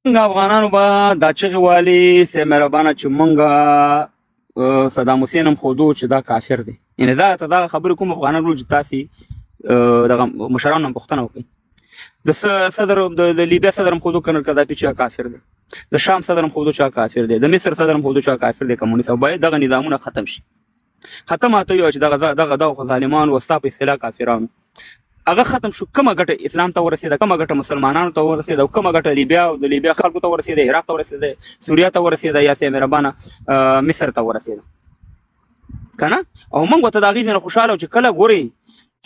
افغانانو به دا چغې والي سه مهربانه چې مونږ صدام حسین هم ښودو چې دا کافر دی. یعنې دا ته دغه خبرې کوم افغانان وایي چې تاسې دغه مشرانو هم پوښتنه وکړئ. د صدر د لیبیا صدر هم ښودو کنه قذافي چې کافر دی، د شام صدر هم ښودو چې کافر دی، د مصر صدر هم ښودو چې کافر دی کمونیست. او باید دغه نظامونه ختم شي. ختم اته یو چې دغه ظالمان او ستا په اصطلاح کافرانو هغه ختم شو. کومه ګټه اسلام ته ورسېده، کومه ګټه مسلمانانو ته ورسېده، او کومه ګټه لیبیا او د لیبیا خلکو ته ورسېده، عراق ته ورسېده، سوریه ته ورسېده، یا سه مهربانه مصر ته ورسېده کنه. او موږ ورته د هغې نه خوشحاله وو چې کله ګورئ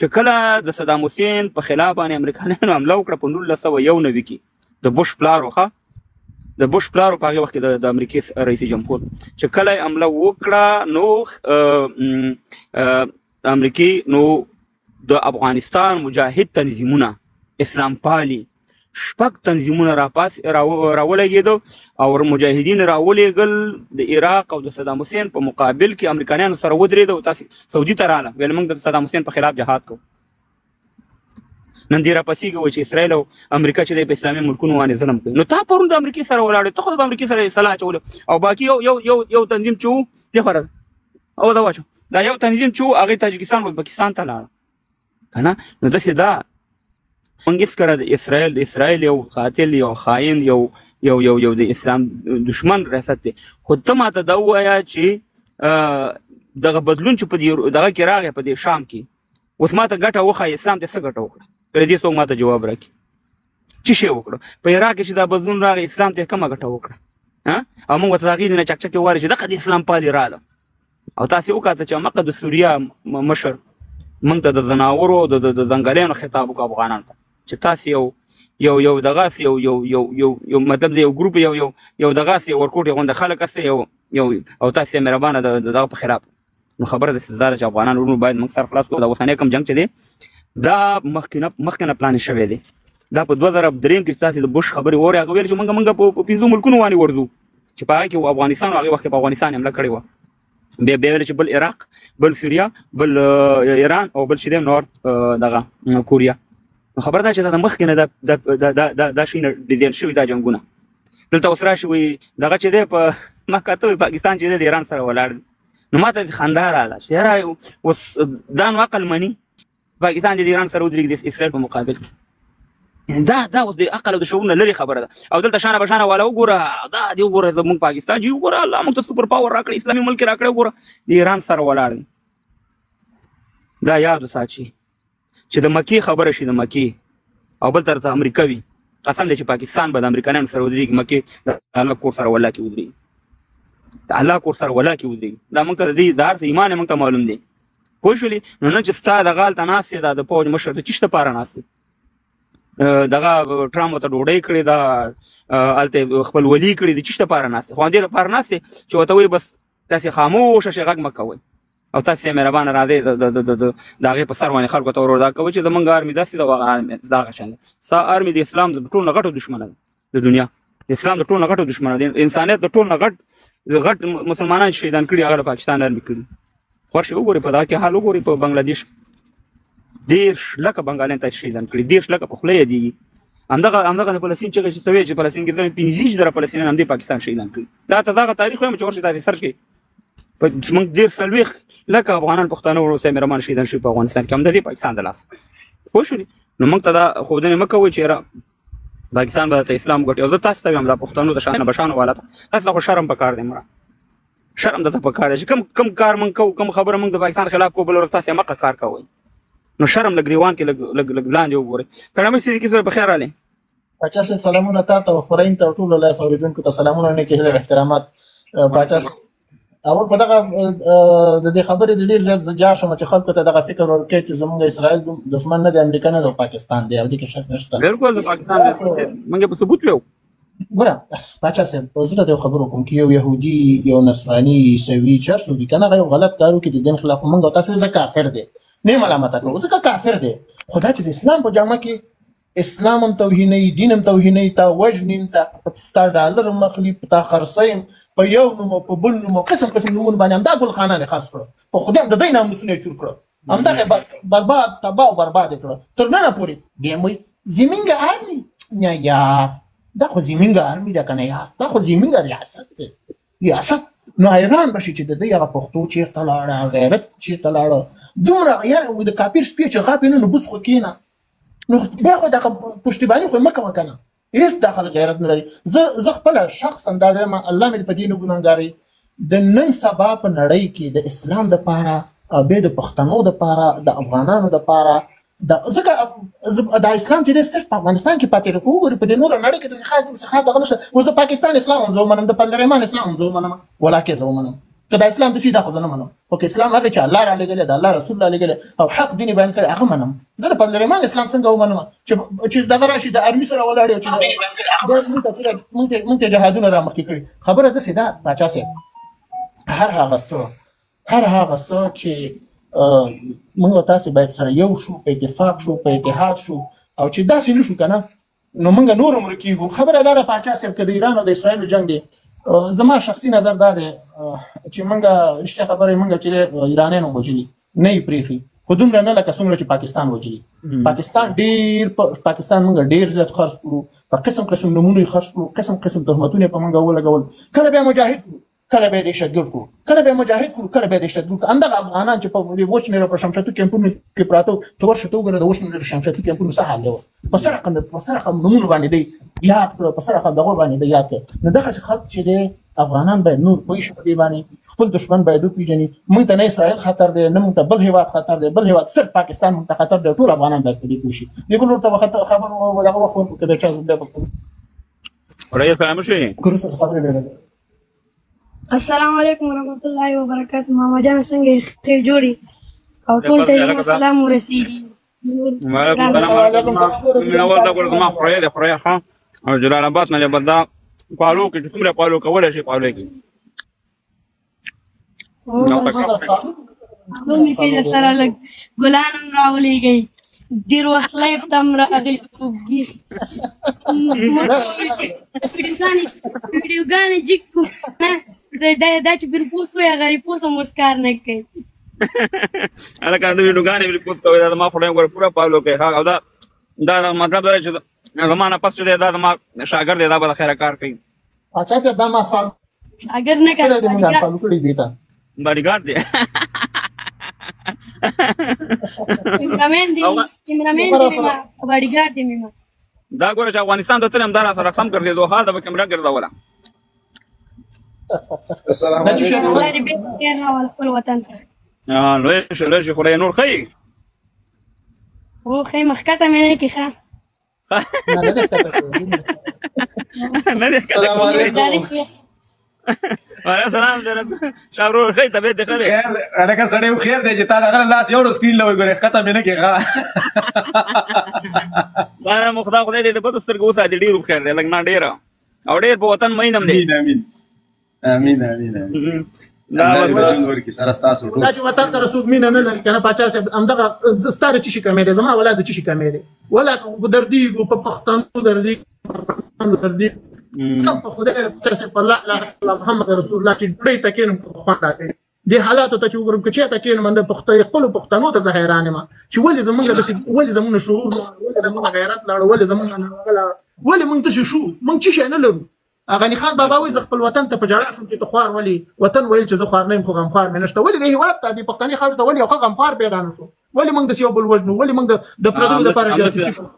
چې کله د صدام حسین په خلاف باندې امریکایانو حمله وکړه په 1991 کې د بوش پلارو د بوش پلارو په هغې وخت کې د امریکې رئیس جمهور چې کله یې حمله وکړه نو امریکې نو د افغانستان مجاهد تنظیمونه اسلام پالي 6 تنظیمونه راولګېدو او مجاهدین راولېږل د عراق او د صدام حسین په مقابل کې امریکایانو سره ودرېده او تاسې سعودي ته راغله ویل موږ د صدام حسین په خلاف جهاد کوو. نن دې راپسې کوي چې اسرائیل او امریکا چې دی په اسلامي ملکونو باندې ظلم کوي. نو تا پرون د امریکې سره ولاړې، ته خو د امریکې سره صلاح اچوله او باقي یو تنظیم چې و دې خبره ده او دا واچو دا یو تنظیم چې و هغې تاجکستان او پاکستان ته لاړه کنه. نو داسې دا موږ هېڅکله د اسرائیل یو قاتل یو خاین یو د اسلام دشمن ریاست دی. خو ته ماته دا ووایه چې دغه بدلون چې په دغه کې راغی په دې شام کې اوس ماته ګټه وښایي اسلام ته څه ګټه وکړه؟ که دې څوک ماته جواب راکړي څه شی وکړه په عراق کې چې دا بدلون راغی اسلام ته کومه ګټه وکړه؟ او موږ ورته د هغې نه چکچکې ووایو چې دغه د اسلام پالي راغله او تاسې وکاته چې همغه د سوریه مشر موږ ته د ځناورو د ځنګلیانو خطاب وکړو افغانانو ته چې تاسې یو دغسې یو مطلب د یو ګروپ یو دغسې ورکوټې غونډه خلک هسته او تاسې مهربانه د دغه په خلاف. نو خبره داسې دا ده چې افغانان ورونو باید موږ سر خلاص کړو. دا اوسنی کوم جنګ چې دی دا مخکې نه پلان شوی دی. دا په 2003 کې تاسې د بوش خبرې واورئ. هغه ویل چې موږ په 5 ملکونو باندې ورځو چې په هغه کې افغانستان هغې وخت کې په افغانستان حمله کړې وه. بیا ویل چې بل عراق، بل سوریه، بل ایران او بل چې دی نورت دغه کوریا. نو خبره ده چې دا د مخکې نه دا شي نه ډیزاین شوي دا جنګونه. دلته اوس راشي وایي دغه چې دی په ما کاته وایي پاکستان چې دی د ایران سره ولاړ دی. نو ما ته خندا راغله چې یاره اوس دا نو عقل مني پاکستان چې د ایران سره ودرېږي د اسرائیل په مقابل کې. دا اوس د عقل او د شعور نه لرې خبره ده. او دلته شانه بشانه والا وګوره دا دې وګوره زموږ پاکستان چې وګوره الله موږ ته سوپر پاور راکړی اسلامي ملک یې راکړی وګوره د ایران سره ولاړ دی. دا یاد وساتي چې د مکې خبره شي د مکې او بل طرف ته امریکا وي قسم دی چې پاکستان به د امریکایانو سره ودرېږي مکې د الله کور سره ولا کې ودرېږي د الله کور سره ولا کې ودرېږي. دا موږ ته د دې د هر څه ایمان موږ ته معلوم دی. پوه شولې؟ نو نن چې ستا دغه هلته ناست دی دا د پوځ مشر د چیش دپاره ناست دی دغه ټرامپ ورته ډوډۍ کړې ده هلته خپل ولي کړي د چیش دپاره ناست دی. خو همدې لپاره ناست دی چې ورته وایي بس تاسې خاموشه شئ غږ مه کوئ او تاسې مهربانه راځئ د هغې په سر باندې خلکو ته ور دا کوئ چې زموږ آرمي داسې ده او هغه آرمي دغه شان دی. ستا آرمي د اسلام د ټولو نه غټو دښمنه ده د دنیا. د اسلام د ټولو نه غټو دښمنه ده. د انسانیت د ټولو نه غټ مسلمانان شهیدان کړي هغه د پاکستان آرمي کړي. ورشئ وګورئ په دغه کې حال وګورئ په بنګلادیش 10 لکه بنګالیان ته شهیدان کړي 10 لکه په خوله یادېږي. همدغه د فلسطین چغې چې ته وایې چې فلسطین کې 15 زره فلسطینیان همدې پاکستان شهیدان کړي. دا ته دغه تاریخ وایم چې ورشئ تاسې سرچ کړئ. موږ 40 لکه افغانان پښتانه وروسته مهربان شهیدان شوي په افغانستان کې همدغې پاکستان د لاسه. پوه شولې؟ نو موږ ته دا ښودنې مه کوئ چې یاره پاکستان به ته اسلام ګټي. او زه تاسو ته وایم دا پښتنو د شانه بشانو والا ته تاسو ته خو شرم پکار دی مړه. شرم درته پکار دی چې کم کار موږ کوو کوم خبره موږ د پاکستان خلاف کوو بل ورځ تاسې همغه کار کوئ. نو شرم لږ ګریوان کې لږ لاندې وګورئ. تړمې صدیقي صاحب بخیر راغلی. پاچا صاحب سلامونه تا ته او خورین ته ټولو لایف اورېدونکو ته سلامونه نیکې هیلې او احترامات. پاچا اول په دغه د دې خبرې د ډېر زیات زجا شوم چې خلکو ته دغه فکر ورکړي چې زموږ اسرائیل دښمن نه دی امریکا نه دی پاکستان دی او دې کې شک نشته. بالکل د پاکستان موږ په ثبوت ویو. ګوره پاچا صاحب زه د خبرو کوم کې یو يهودي یو نصراني عیسوي چې هر څوک دي که نه هغه یو غلط کار وکړي د دین خلاف موږ او تاسو ځکه کافر دی نه ملامته کوو ځکه کافر دی. خو دا چې د اسلام په جامه کې اسلام هم توهینوي دین هم توهینوي تا وژني تا ستا ډالر هم اخلي تا خرڅوي په یو نوم او په بل نوم او قسم نومونه باندې همدا ګلخانه یې خاص کړه. په خدای هم د دوی ناموسونه یې چور کړه همدغه برباد تباه او برباد یې کړه تر ننه پورې. بیا هم وایي زموږ آرمي نه یا دا خو زمونږ ارمي ده که نه یا دا خو زمونږ ریاست دی ریاست نو حیران به شي چې د دوی هغه پښتو چېرته لاړه غیرت چېرته لاړه دومره یاره د کاپیر سپی چې غاپې نه نو بوس خو کېنه نو بیا خو دغه پشتیباني خو مه کوه که نه هېڅ داخل غیرت نه لري زه خپله شخصا دا وایم الله مې دې په دې نه ګنهګاروي د نن سبا په نړۍ کې د اسلام دپاره او بیا د پښتنو دپاره د افغانانو دپاره ځکه دا اسلام چې دی صرف په افغانستان کې پاتې دی که وګورې په دې نوره نړۍ کې داسې خاص دغه نشته اوس د پاکستان اسلام هم زه ومنم د پلرمان اسلام هم زه ومنم ولاکې زه ومنم که دا اسلام داسې دا خو زه نه منم خو که اسلام هغه چې الله رالېږلی د الله رسول رالېږلی او حق دین یې بیان کړی هغه منم زه د پلرمان اسلام څنګه ومنم چې دغه راشي د ارمي سره ولاړ یو چې موږ ته جهادونه رامخکې کړي خبره داسې ده پاچا صاحب هر هغه څه چې موږ او تاسې باید سره یو شو په اتفاق شو په اتحاد شو او چې داسې نه شو که نه نو موږ نور عمر کېږو خبره دا ده پاچا صاحب که د ایران او د اسرائیلو جنګ دی زما شخصي نظر دا دی چې موږ رښتیا خبره موږ چې ایرانیان هم وژلي نه یې پرېښي خو دومره نه لکه څومره چې پاکستان وژلي پاکستان موږ ډېر زیات خرڅ کړو په قسم قسم نومونه یې خرڅ کړو قسم قسم تهمتونه یې په موږ ولګول کله بیا مجاهد کړو کله به دهشتګرد کړو کله به مجاهد کړو کله به دهشتګرد کړو همدغه افغانان چې په وچنېره په شمشتو کیمپونو کې پراته وو ته ورشه ته وګوره د وچنېره شمشتو کیمپونو څه حال دی اوس په څه رقم نومونو باندې دی یاد کړه په څه رقم دغو باندې دی یاد کړه نو دغسې خلک چې دی افغانان باید نور پوه شي په دې باندې خپل دښمن باید وپېژني موږ ته نه اسرائیل خطر دی نه موږ ته بل هېواد خطر دی بل هېواد صرف پاکستان موږ ته خطر دی ټول افغانان باید په دې پوه شي دې بل ورته خبر دغه وخت ورکړو که د چا بیا که وروسته څه خبرې ډېره السلام علیکم ورحمۃ اللہ وبرکاتہ ماما جان څنګه خیر جوړي او ټول ته زما سلام ورسیږي وعلیکم السلام منور دا ګورم ما خوري ښه او جلال آباد نه بندا پالو کې څومره پالو کولای شي پالو کې نو می په سره لګ ګلانم راولېږي ډېر وخت لایب تم راغلی ویډیوګانې جګ کو دا چې ریپوسټ وایي هغه ریپوسټ هم اوس کار نه کوي هلکه د ویډیوګانې ریپوسټ کوي دا زما خوري ګوره پوره پالو کوي او دا مطلب دا چې زما نه پس چې دی دا زما شاګرد دی دا به د خیره کار کوي اچھا صاحب دا ما شاګرد نه کوي موږ فالو کړی دی تا باډیګارډ دی کیمرامین دی باډیګارډ دی مې دا ګوره چې افغانستان ته تلم دا را سره سم ګرځېدو ها دا به کیمره ګرځوله السلام علیکم خپل وطن لوی شي خوري نور ښه او ښه مخکته مې نه کې ښه نه دې السلام علیکم وعلیکم السلام شاورو ښه طبیعت دې ښه دی خیر هلکه سړی خیر دی چې تا دغه لاس یوړو سکرین له وګورې ښکته مې نه کې دا مو خدای دې د بدو سترګو وساتي ډېر خیر دی لږ نه ډېره او ډېر په وطن مینم دی امین دا ورکی سره تاسو ټول دا چې وطن سره څوک مینه نه لري کنه پاچا صاحب همدغه ستاره چې شي کمې دی زما اولاد چې شي کمې دی ولا دردیږو په پښتنو دردیږو په خدای پاچا صاحب الله اله الا الله محمد رسول الله چې ډېرې ته کېنم په خوند راکوي دې حالاتو ته چې وګورم که چېرته کېنم د خپلو پښتنو ته زه حیران یم چې ولې زمونږ داسې ولې زمونږ شعور ولې زمونږ غیرت لاړه ولې زمونږ ناروغه لاړه ولې موږ داسې شو موږ څه شی نه لرو غني خان بابا وایي زه خپل وطن ته په جړا شوم چې ته خوار ولې وطن ویل چې زه خوار نه یم خو غمخوار مې نشته ولې دې هېواد ته دې پښتني خاورې ته ولې یو ښه غمخوار پیدا نه شو ولې موږ داسې یو بل وژنو ولې موږ د پردیو دپاره جاسوسي کوو